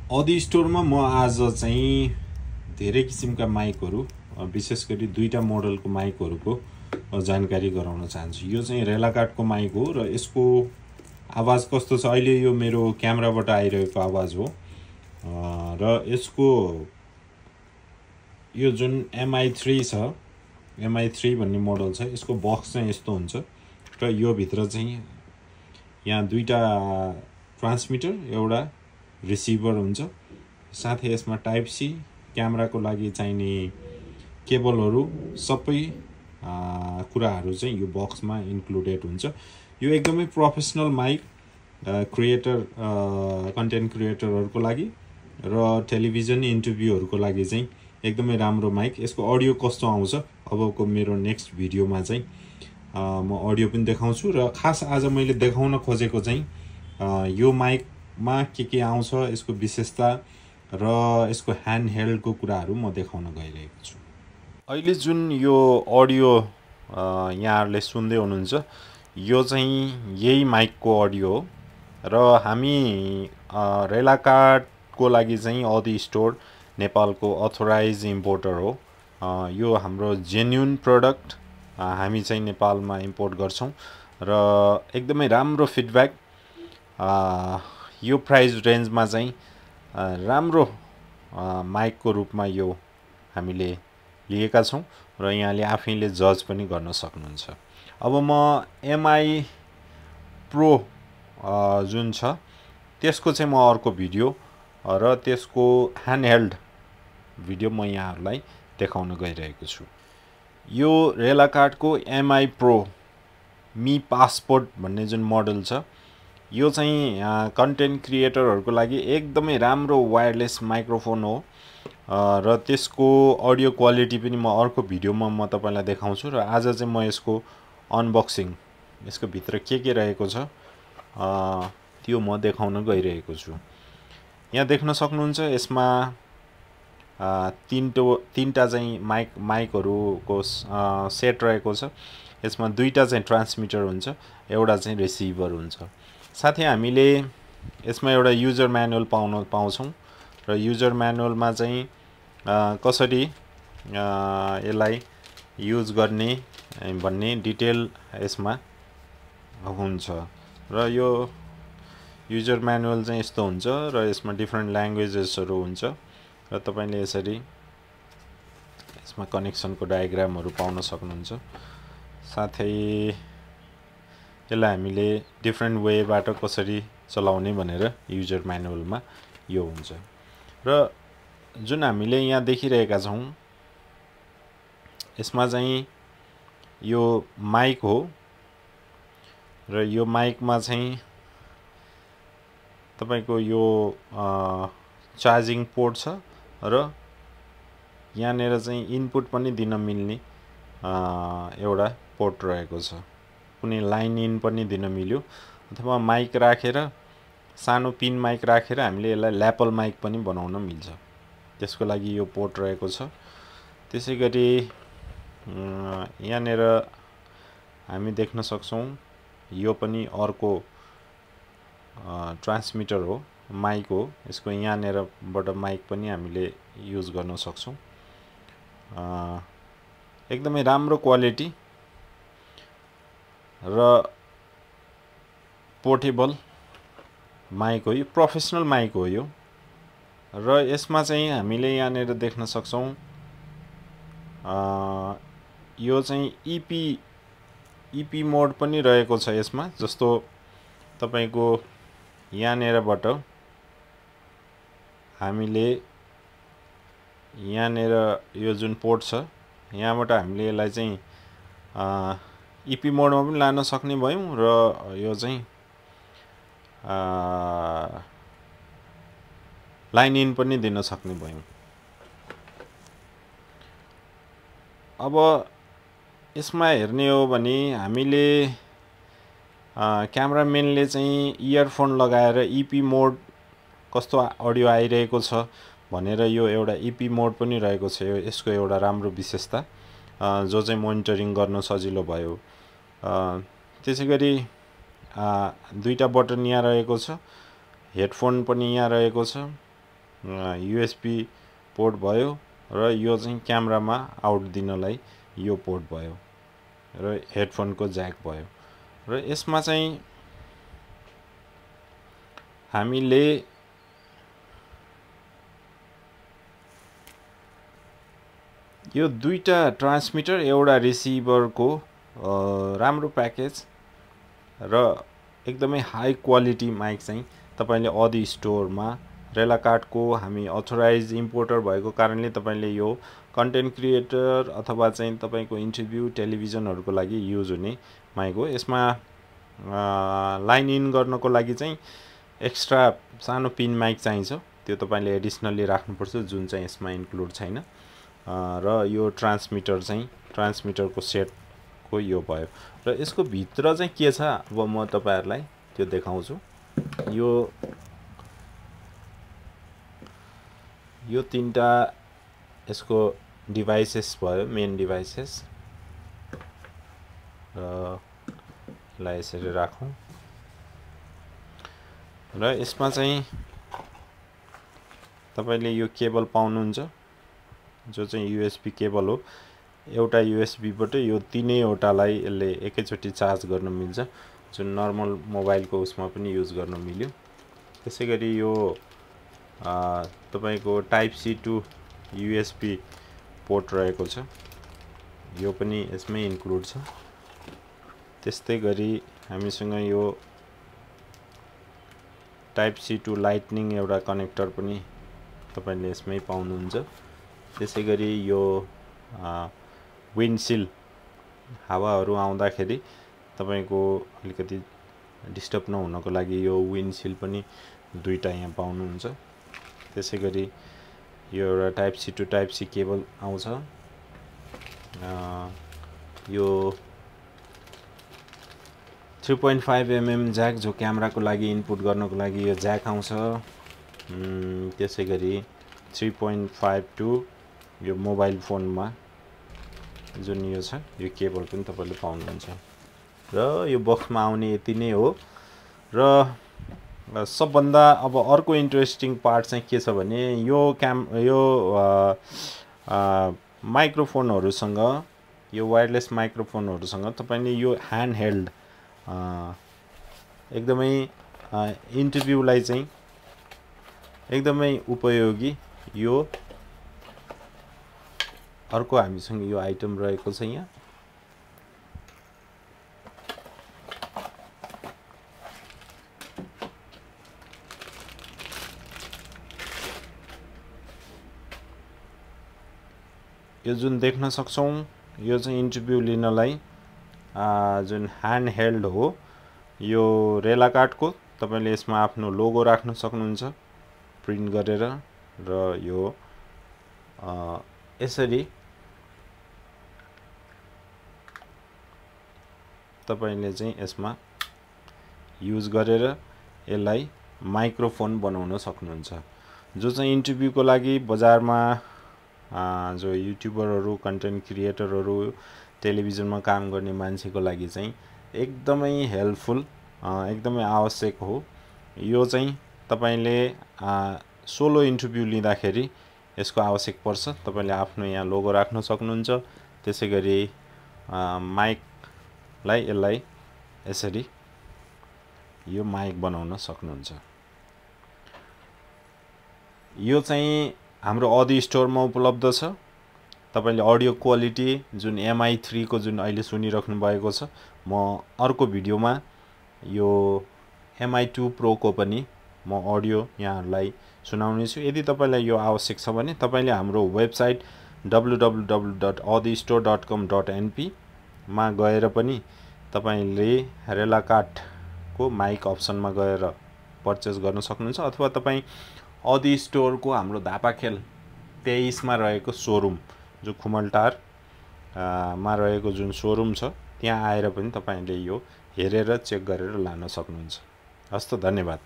अदि स्टोरमा म आज चाहिँ धेरै किसिमका माइकहरू विशेष गरी दुईटा मोडलको माइकहरूको जानकारी गराउन चाहन्छु। यो चाहिँ रेलाकाटको माइक हो र यसको आवाज कस्तो छ अहिले यो मेरो क्यामेराबाट आइरहेको आवाज हो र यसको यो जुन MI3 छ, MI3 भन्ने मोडल छ, यसको बक्स चाहिँ यस्तो हुन्छ र यो भित्र चाहिँ यहाँ दुईटा ट्रान्समिटर एउटा रिसिभर हुन्छ, साथै यसमा टाइप सी क्यामेराको लागि चाहिने केबलहरू सबै कुराहरू चाहिँ यो बक्समा इन्क्लुडेड हुन्छ। यो एकदमै प्रोफेसनल माइक क्रिएटर कन्टेन्ट क्रिएटरहरूको लागि र टेलिभिजन इन्टरभ्यूहरूको लागि चाहिँ एकदमै राम्रो माइक। यसको अडियो कस्तो आउँछ अबको मेरो नेक्स्ट भिडियोमा चाहिँ म अडियो पनि देखाउँछु र खास आज मैले देखाउन खोजेको चाहिँ यो माइकमा के आउँछ, यसको विशेषता र यसको ह्यान्ड हेल्डको कुराहरू म देखाउन गइरहेको छु। अहिले जुन यो अडियो यहाँहरूले सुन्दै हुनुहुन्छ यो चाहिँ यही माइकको अडियो हो र हामी रेलाकाटको लागि चाहिँ अदि स्टोर नेपालको अथोराइज इम्पोर्टर हो। यो हाम्रो जेन्युन प्रोडक्ट हामी चाहिँ नेपालमा इम्पोर्ट गर्छौँ र एकदमै राम्रो फिडब्याक, यो प्राइस रेन्जमा चाहिँ राम्रो माइकको रूपमा यो हामीले लिएका छौँ र यहाँले आफैले जज पनि गर्न सक्नुहुन्छ। अब म MI प्रो जुन छ त्यसको चाहिँ म अर्को भिडियो र त्यसको ह्यान्डहेल्ड भिडियो म यहाँहरूलाई देखाउन गइरहेको छु। यो रेलाकाटको MI प्रो मी पासपोर्ट भन्ने जुन मोडल छ यो चाहिँ कन्टेन्ट क्रिएटरहरूको लागि एकदमै राम्रो वायरलेस माइक्रोफोन हो र त्यसको अडियो क्वालिटी पनि म अर्को भिडियोमा म तपाईलाई देखाउँछु र आज चाहिँ म यसको अनबक्सिङ, यसको भित्र के रहेको छ त्यो म देखाउन गइरहेको छु। यहाँ देख्न सक्नुहुन्छ यसमा तीनटा चाहिँ माइकहरूको सेट रहेको छ। यसमा दुईटा चाहिँ ट्रान्समिटर हुन्छ, एउटा चाहिँ रिसिभर हुन्छ। साथै हामीले यसमा एउटा युजर म्यानुअल पाउँछौँ र युजर म्यानुअलमा चाहिँ कसरी यसलाई युज गर्ने भन्ने डिटेल यसमा हुन्छ र यो युजर म्यानुअल चाहिँ यस्तो हुन्छ र यसमा डिफ्रेन्ट ल्याङ्ग्वेजेसहरू हुन्छ र तपाईले यसरी यसमा कनेक्सनको डायग्रामहरू पाउन सक्नुहुन्छ। साथै यसलाई हामीले डिफ्रेन्ट वेबाट कसरी चलाउने भनेर युजर म्यानुअलमा यो हुन्छ र जुन हामीले यहाँ देखिरहेका छौँ यसमा चाहिँ यो माइक हो र यो माइकमा चाहिँ तपाईको यो चार्जिङ पोर्ट छ र यहाँनिर चाहिँ इनपुट पनि दिन मिल्ने एउटा पोर्ट रहेको छ। कुनै लाइन इन पनि दिन मिल्यो अथवा माइक राखेर सानो पिन माइक राखेर हामीले यसलाई ल्यापल माइक पनि बनाउन मिल्छ, त्यसको लागि यो पोर्ट रहेको छ। त्यसैगरी यहाँनिर हामी देख्न सक्छौँ यो पनि अर्को ट्रान्समिटर हो, माइक हो। यसको यहाँनिरबाट माइक पनि हामीले युज गर्न सक्छौँ। एकदमै राम्रो क्वालिटी र पोर्टेबल माइक हो, यो प्रोफेसनल माइक हो यो र यसमा चाहिँ हामीले यहाँनिर देख्न सक्छौँ यो चाहिँ EP मोड पनि रहेको छ यसमा। जस्तो तपाईको यहाँनिरबाट हामीले यहाँनिर यो जुन पोर्ट छ यहाँबाट हामीले यसलाई चाहिँ EP मोडमा पनि लान सक्ने भयौँ र यो चाहिँ लाइन इन पनि दिन सक्ने भयौँ। अब यसमा हेर्ने हो भने हामीले क्यामेराम्यानले चाहिँ इयरफोन लगाएर EP मोड कस्तो अडियो आइरहेको छ भनेर यो एउटा EP मोड पनि रहेको छ। यसको एउटा राम्रो विशेषता जो चाहिँ मोनिटरिङ गर्न सजिलो भयो। त्यसैगरी दुईटा बटन यहाँ रहेको छ, हेडफोन पनि यहाँ रहेको छ USB पोर्ट भयो र यो चाहिँ क्यामेरामा आउट दिनलाई यो पोर्ट भयो र हेडफोनको ज्याक भयो र यसमा चाहिँ हामीले यो दुईटा ट्रान्समिटर एउटा रिसिभरको राम्रो प्याकेज र एकदमै हाई क्वालिटी माइक चाहिँ तपाईले अदि स्टोरमा रेलाकार्डको हामी अथोराइज इम्पोर्टर भएको कारणले तपाईले यो कन्टेन्ट क्रिएटर अथवा चाहिँ तपाईको इन्टरभ्यु टेलिभिजनहरुको लागि युज हुने माइक हो। यसमा लाइन इन गर्नको लागि चाहिँ एक्स्ट्रा सानो पिन माइक चाहिन्छ, त्यो तपाईले एडिसनली राख्नुपर्छ जुन चाहिँ यसमा इन्क्लुड छैन र यो ट्रान्समिटर चाहिँ ट्रान्समिटरको सेटको यो भयो र यसको भित्र चाहिँ के छ अब म तपाईहरुलाई त्यो देखाउँछु। यो तीनटा यसको डिभाइसेस भयो, मेन डिभाइसेस र लाई यसरी राखौं र यसमा चाहिँ तपाईले यो केबल पाउनुहुन्छ जो चाहिँ USB केबल हो। एउटा USB बाट यो तीनैवटालाई यसले एकैचोटी चार्ज गर्न मिल्छ, जुन नर्मल मोबाइलको उसमा पनि युज गर्न मिल्यो। त्यसैगरी यो तपाईको type C to USB port रहेको छ, यो पनि यसमै इन्क्लुड छ। त्यस्तै गरी हामीसँग यो टाइप C टु लाइटनिङ एउटा कनेक्टर पनि तपाईले यसमै पाउनुहुन्छ। त्यसैगरी यो विन्डसिल हावाहरु आउँदाखेरि तपाईको अलिकति डिस्टर्ब नहुनको लागि यो विन्डसिल पनि दुईटा यहाँ पाउनुहुन्छ। त्यसैगरी यो एउटा type C to type C cable आउँछ। यो 3.5 mm ज्याक जो क्यामेराको लागि इनपुट गर्नको लागि यो ज्याक आउँछ। त्यसैगरी 3.5 टु यो मोबाइल फोनमा जुन यो छ यो केबल पनि तपाईले पाउनुहुन्छ र यो बक्समा आउने यति नै हो। र सबभन्दा अब अर्को इन्ट्रेस्टिङ पार्ट चाहिँ के छ भने यो माइक्रोफोनहरुसँग यो वायरलेस माइक्रोफोनहरुसँग तपाईले यो ह्यान्ड हेल्ड एकदमै इन्टरभ्युलाई चाहिँ एकदमै उपयोगी यो अर्को हामीसँग यो आइटम रहेको छ। यहाँ यो जुन देख्न सक्छौं यो चाहिँ इन्टरभ्यु लिनलाई जुन ह्यान्ड हेल्ड हो यो रेलाकार्डको। तपाईले यसमा आफ्नो लोगो राख्न सक्नुहुन्छ प्रिन्ट गरेर र यो यसरी तपाईले चाहिँ यसमा युज गरेर यसलाई माइक्रोफोन बनाउन सक्नुहुन्छ। जो चाहिँ इन्टरभ्युको लागि बजारमा जो युट्युबरहरु कन्टेन्ट क्रिएटरहरु टेलिभिजनमा काम गर्ने मान्छेको लागि चाहिँ एकदमै हेल्पफुल एकदमै आवश्यक हो। यो चाहिँ तपाईले सोलो इन्टरभ्यु लिँदाखेरि यसको आवश्यक पर्छ। तपाईले आफ्नो यहाँ लोगो राख्न सक्नुहुन्छ। त्यसैगरी माइकलाई यसलाई यसरी यो माइक बनाउन सक्नुहुन्छ। यो चाहिँ हाम्रो अदि स्टोरमा उपलब्ध छ। तपाईले अडियो क्वालिटी जुन MI3 को जुन अहिले सुनिराख्नु भएको छ, म अर्को भिडियोमा यो MI2 Pro को पनि म अडियो यहाँहरुलाई सुनाउने छु। यदि तपाईलाई यो आवश्यक छ भने तपाईले हाम्रो वेबसाइट www.audistore.com.np मा गएर पनि तपाईले रेलाकार्ड को माइक अप्सनमा गएर पर्चेस गर्न सक्नुहुन्छ अथवा तपाई अदि स्टोर को हाम्रो धापाखेल 23 मा रहेको शोरूम जो खुमलटार मा रहेको जुन शोरूम छ त्यहाँ आएर पनि तपाईले यो हेरेर चेक गरेर लान सक्नुहुन्छ। हस्त धन्यवाद।